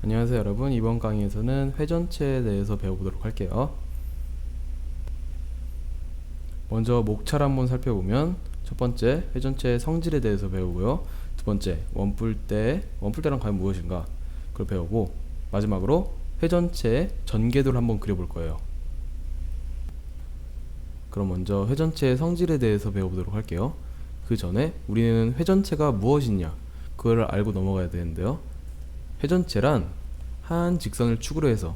안녕하세요 여러분. 이번 강의에서는 회전체에 대해서 배워보도록 할게요. 먼저 목차를 한번 살펴보면 첫 번째 회전체의 성질에 대해서 배우고요. 두 번째 원뿔대란 과연 무엇인가 그걸 배우고, 마지막으로 회전체의 전개도를 한번 그려볼 거예요. 그럼 먼저 회전체의 성질에 대해서 배워보도록 할게요. 그 전에 우리는 회전체가 무엇이냐 그걸 알고 넘어가야 되는데요. 회전체란 한 직선을 축으로 해서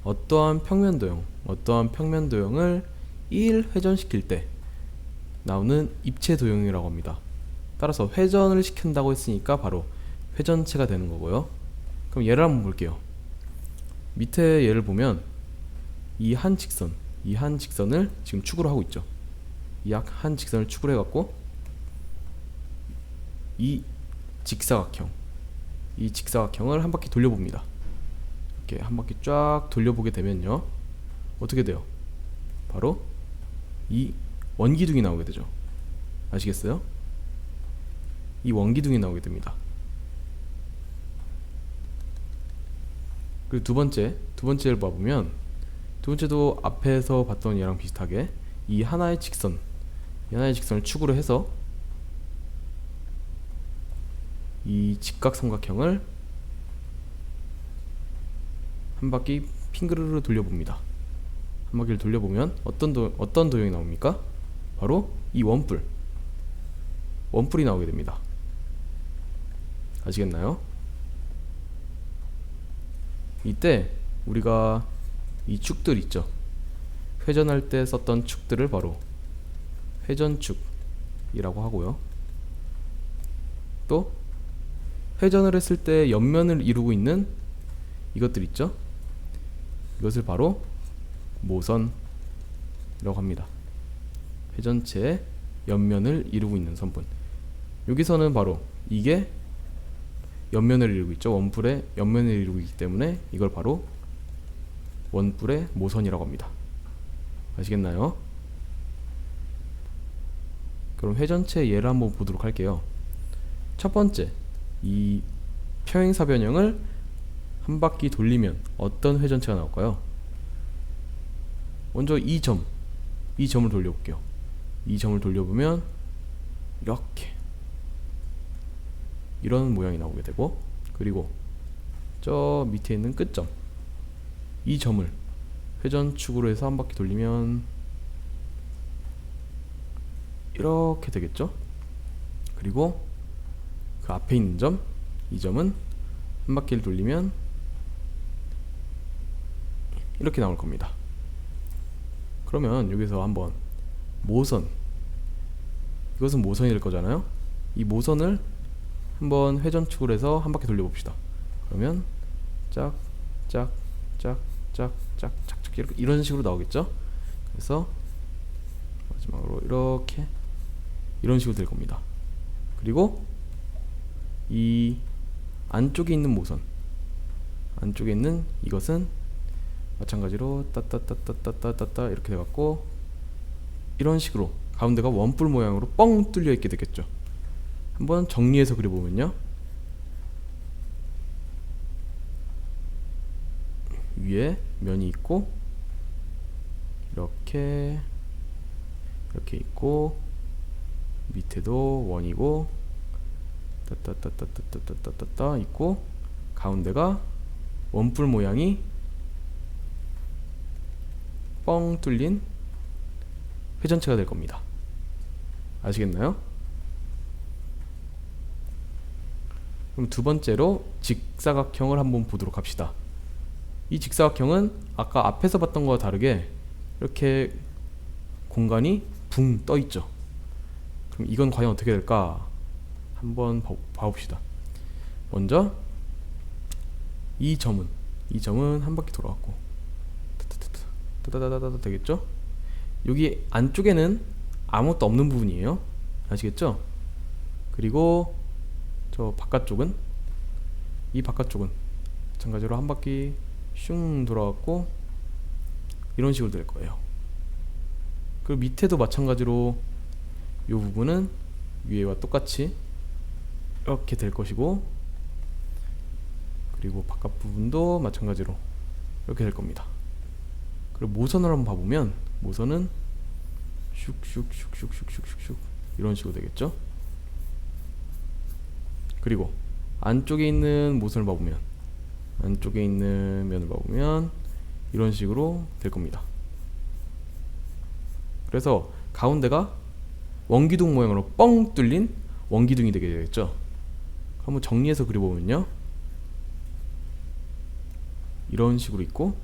어떠한 평면도형을 1회전시킬 때 나오는 입체 도형이라고 합니다. 따라서 회전을 시킨다고 했으니까 바로 회전체가 되는 거고요. 그럼 예를 한번 볼게요. 밑에 예를 보면 이 한 직선을 지금 축으로 하고 있죠. 이 한 직선을 축으로 해갖고 이 직사각형을 한 바퀴 돌려봅니다. 이렇게 한 바퀴 쫙 돌려보게 되면요, 어떻게 돼요? 바로 이 원기둥이 나오게 되죠. 아시겠어요? 이 원기둥이 나오게 됩니다. 그리고 두 번째를 봐보면, 두 번째도 앞에서 봤던 얘랑 비슷하게 이 하나의 직선을 축으로 해서 이 직각삼각형을 한 바퀴 핑그르르 돌려봅니다. 한 바퀴를 돌려보면 어떤 도형이 나옵니까? 바로 이 원뿔이 나오게 됩니다. 아시겠나요? 이때 우리가 이 축들 있죠. 회전할 때 썼던 축들을 바로 회전축이라고 하고요. 또 회전을 했을 때 옆면을 이루고 있는 이것들 있죠. 이것을 바로 모선이라고 합니다. 회전체의 옆면을 이루고 있는 선분. 여기서는 바로 이게 옆면을 이루고 있죠. 원뿔의 옆면을 이루고 있기 때문에 이걸 바로 원뿔의 모선이라고 합니다. 아시겠나요? 그럼 회전체 예를 한번 보도록 할게요. 첫 번째, 이 평행사변형을 한 바퀴 돌리면 어떤 회전체가 나올까요? 먼저 이 점을 돌려볼게요. 이 점을 돌려보면 이렇게 이런 모양이 나오게 되고, 그리고 저 밑에 있는 끝점, 이 점을 회전축으로 해서 한 바퀴 돌리면 이렇게 되겠죠. 그리고 그 앞에 있는 점, 이 점은 한 바퀴를 돌리면 이렇게 나올 겁니다. 그러면 여기서 한번 이것은 모선이 될 거잖아요. 이 모선을 한번 회전축으로 해서 한 바퀴 돌려봅시다. 그러면 짝짝짝짝짝짝 이렇게 이런 식으로 나오겠죠. 그래서 마지막으로 이렇게 이런 식으로 될 겁니다. 그리고 이 안쪽에 있는 안쪽에 있는 이것은 마찬가지로 따따따따따따따 이렇게 돼갖고 이런 식으로 가운데가 원뿔 모양으로 뻥 뚫려 있게 되겠죠. 한번 정리해서 그려보면요, 위에 면이 있고 이렇게 있고, 밑에도 원이고 따따따따따따따따 있고, 가운데가 원뿔 모양이 뻥 뚫린 회전체가 될 겁니다. 아시겠나요? 그럼 두 번째로 직사각형을 한번 보도록 합시다. 이 직사각형은 아까 앞에서 봤던 거와 다르게 이렇게 공간이 붕 떠 있죠. 그럼 이건 과연 어떻게 될까 한번 봐봅시다. 먼저 이 점은 한 바퀴 돌아왔고 따다다다다 되겠죠? 여기 안쪽에는 아무것도 없는 부분이에요. 아시겠죠? 그리고 저 바깥쪽은 마찬가지로 한 바퀴 슝 돌아왔고 이런 식으로 될 거예요. 그리고 밑에도 마찬가지로 이 부분은 위에와 똑같이 이렇게 될 것이고, 그리고 바깥 부분도 마찬가지로 이렇게 될 겁니다. 그리고 모선을 한번 봐보면 모선은 슉슉슉슉슉슉슉 이런 식으로 되겠죠. 그리고 안쪽에 있는 모선을 봐보면, 안쪽에 있는 면을 봐보면 이런 식으로 될 겁니다. 그래서 가운데가 원기둥 모양으로 뻥 뚫린 원기둥이 되게 되겠죠. 한번 정리해서 그려보면요, 이런 식으로 있고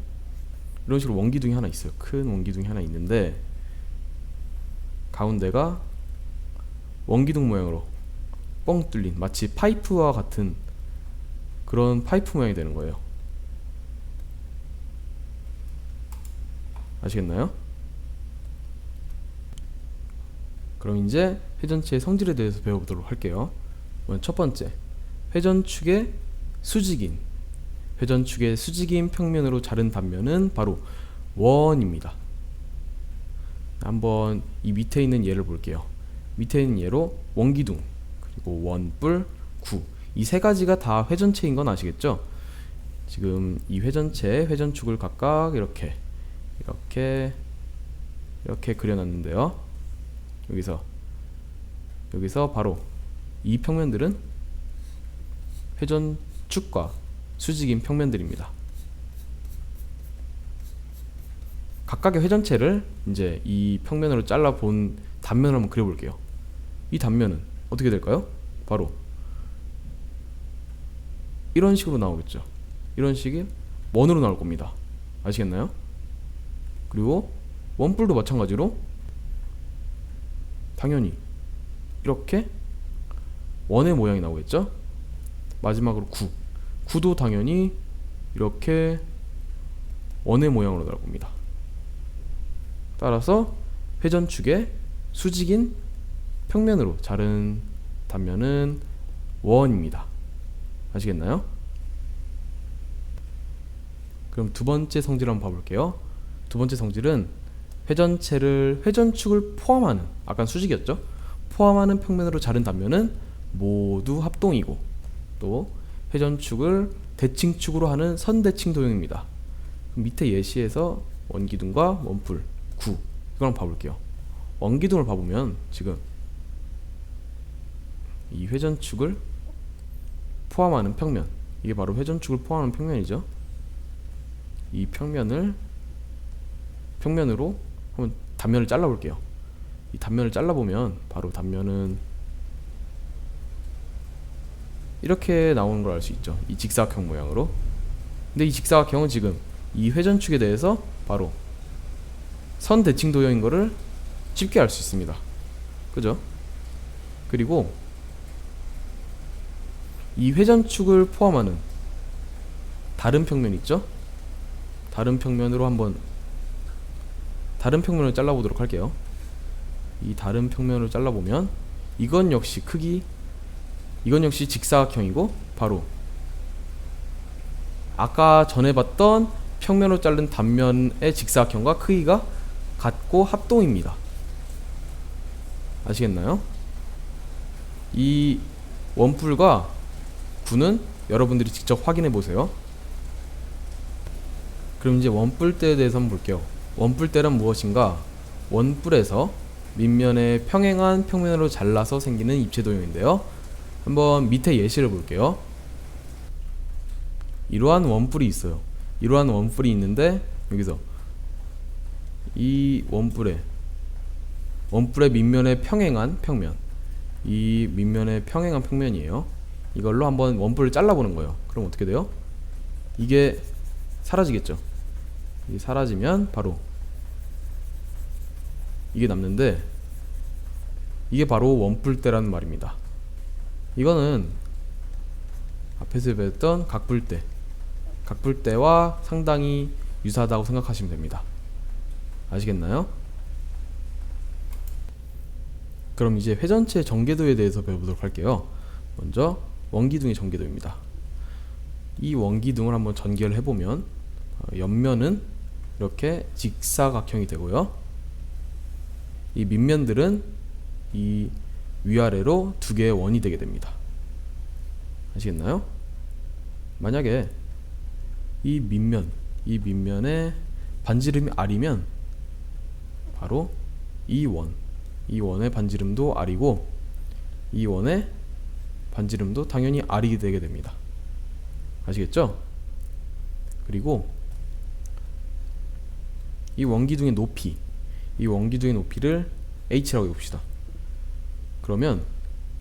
이런 식으로 원기둥이 하나 있어요. 큰 원기둥이 하나 있는데 가운데가 원기둥 모양으로 뻥 뚫린, 마치 파이프와 같은 그런 파이프 모양이 되는 거예요. 아시겠나요? 그럼 이제 회전체의 성질에 대해서 배워보도록 할게요. 먼저 첫 번째, 회전축의 수직인, 회전축의 수직인 평면으로 자른 단면은 바로 원입니다. 한번 이 밑에 있는 예를 볼게요. 밑에 있는 예로 원기둥, 그리고 원뿔, 구, 이 세 가지가 다 회전체인 건 아시겠죠? 지금 이 회전체의 회전축을 각각 이렇게 그려놨는데요. 여기서 바로 이 평면들은 회전축과 수직인 평면들입니다. 각각의 회전체를 이제 이 평면으로 잘라본 단면을 한번 그려볼게요. 이 단면은 어떻게 될까요? 바로 이런 식으로 나오겠죠. 이런 식의 원으로 나올 겁니다. 아시겠나요? 그리고 원뿔도 마찬가지로 당연히 이렇게 원의 모양이 나오겠죠. 마지막으로 구도 당연히 이렇게 원의 모양으로 나올 겁니다. 따라서 회전축의 수직인 평면으로 자른 단면은 원입니다. 아시겠나요? 그럼 두 번째 성질 한번 봐볼게요. 두 번째 성질은 회전축을 포함하는, 아까 수직이었죠? 포함하는 평면으로 자른 단면은 모두 합동이고, 또 회전축을 대칭축으로 하는 선대칭 도형입니다. 그럼 밑에 예시에서 원기둥과 원뿔, 구, 이걸 한번 봐볼게요. 원기둥을 봐보면 지금 이 회전축을 포함하는 평면, 이게 바로 회전축을 포함하는 평면이죠. 이 평면으로 한번 단면을 잘라볼게요. 이 단면을 잘라보면 바로 단면은 이렇게 나오는 걸 알 수 있죠. 이 직사각형 모양으로. 근데 이 직사각형은 지금 이 회전축에 대해서 바로 선대칭 도형인 거를 쉽게 알 수 있습니다. 그죠? 그리고 이 회전축을 포함하는 다른 평면 있죠? 다른 평면으로 한번 다른 평면을 잘라보도록 할게요. 이 다른 평면을 잘라보면 이건 역시 직사각형이고, 바로 아까 전에 봤던 평면으로 자른 단면의 직사각형과 크기가 같고 합동입니다. 아시겠나요? 이 원뿔과 구는 여러분들이 직접 확인해 보세요. 그럼 이제 원뿔대에 대해서 한번 볼게요. 원뿔대란 무엇인가? 원뿔에서 밑면에 평행한 평면으로 잘라서 생기는 입체 도형인데요. 한번 밑에 예시를 볼게요. 이러한 원뿔이 있어요. 이러한 원뿔이 있는데 여기서 이 원뿔의 밑면에 평행한 평면, 이 밑면에 평행한 평면이에요. 이걸로 한번 원뿔을 잘라보는 거예요. 그럼 어떻게 돼요? 이게 사라지겠죠. 이게 사라지면 바로 이게 남는데, 이게 바로 원뿔대라는 말입니다. 이거는 앞에서 배웠던 각뿔대와 상당히 유사하다고 생각하시면 됩니다. 아시겠나요? 그럼 이제 회전체 전개도에 대해서 배워보도록 할게요. 먼저 원기둥의 전개도입니다. 이 원기둥을 한번 전개를 해보면 옆면은 이렇게 직사각형이 되고요. 이 밑면들은 이 위아래로 두 개의 원이 되게 됩니다. 아시겠나요? 만약에 이 밑면의 반지름이 r이면 바로 이 원의 반지름도 r이고 이 원의 반지름도 당연히 r이 되게 됩니다. 아시겠죠? 그리고 이 원기둥의 높이를 h라고 해봅시다. 그러면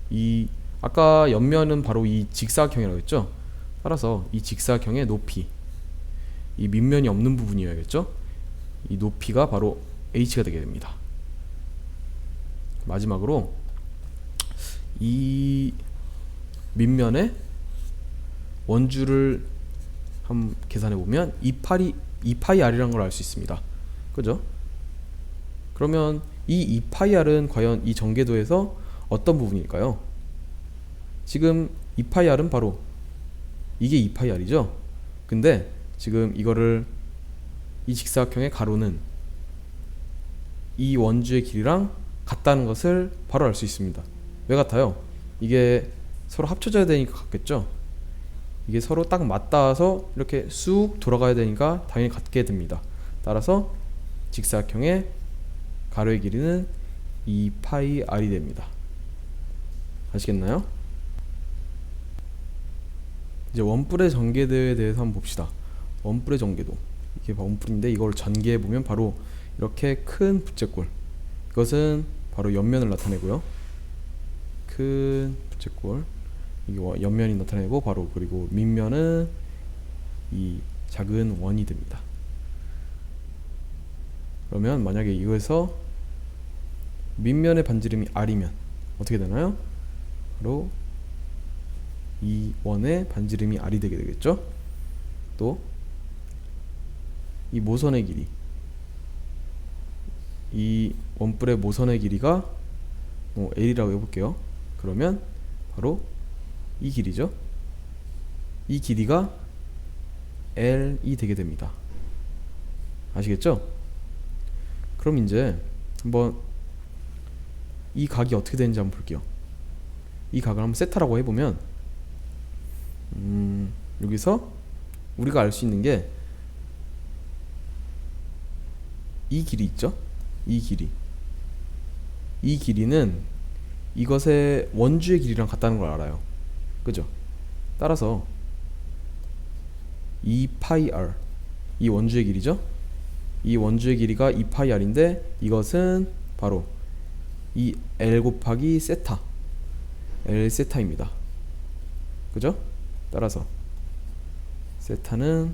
이 아까 옆면은 바로 이 직사각형이라고 했죠? 따라서 이 직사각형의 높이, 이 밑면이 없는 부분이어야겠죠? 이 높이가 바로 h가 되게 됩니다. 마지막으로 이 밑면의 원주를 한번 계산해 보면 2파이 r이라는 걸 알 수 있습니다. 그죠? 그러면 이 2파이 r은 과연 이 전개도에서 어떤 부분일까요? 지금 2파이 r은 바로 이게 2파이 r이죠? 근데 지금 이거를 이 직사각형의 가로는 이 원주의 길이랑 같다는 것을 바로 알 수 있습니다. 왜 같아요? 이게 서로 합쳐져야 되니까 같겠죠? 이게 서로 딱 맞닿아서 이렇게 쑥 돌아가야 되니까 당연히 같게 됩니다. 따라서 직사각형의 가로의 길이는 2파이 r이 됩니다. 아시겠나요? 이제 원뿔의 전개도에 대해서 한번 봅시다. 원뿔의 전개도, 이게 원뿔인데 이걸 전개해 보면 바로 이렇게 큰 부채꼴, 이것은 바로 옆면을 나타내고요. 큰 부채꼴, 이게 옆면이 나타내고 바로 그리고 밑면은 이 작은 원이 됩니다. 그러면 만약에 이거에서 밑면의 반지름이 r이면 어떻게 되나요? 바로 이 원의 반지름이 r이 되게 되겠죠? 또 이 모선의 길이, 이 원뿔의 모선의 길이가 l이라고 해볼게요. 그러면 바로 이 길이죠. 이 길이가 l이 되게 됩니다. 아시겠죠? 그럼 이제 한번 이 각이 어떻게 되는지 한번 볼게요. 이 각을 한번 세타라고 해보면 여기서 우리가 알 수 있는 게 이 길이 있죠? 이 길이는 이것의 원주의 길이랑 같다는 걸 알아요. 그죠? 따라서 2파이 r, 이 원주의 길이죠? 이 원주의 길이가 2파이 r인데 이것은 바로 이 l 곱하기 세타, l 세타입니다. 그죠? 따라서 세타는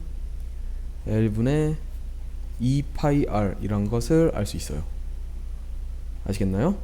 l분의 2파이 r 이란 것을 알 수 있어요. 아시겠나요?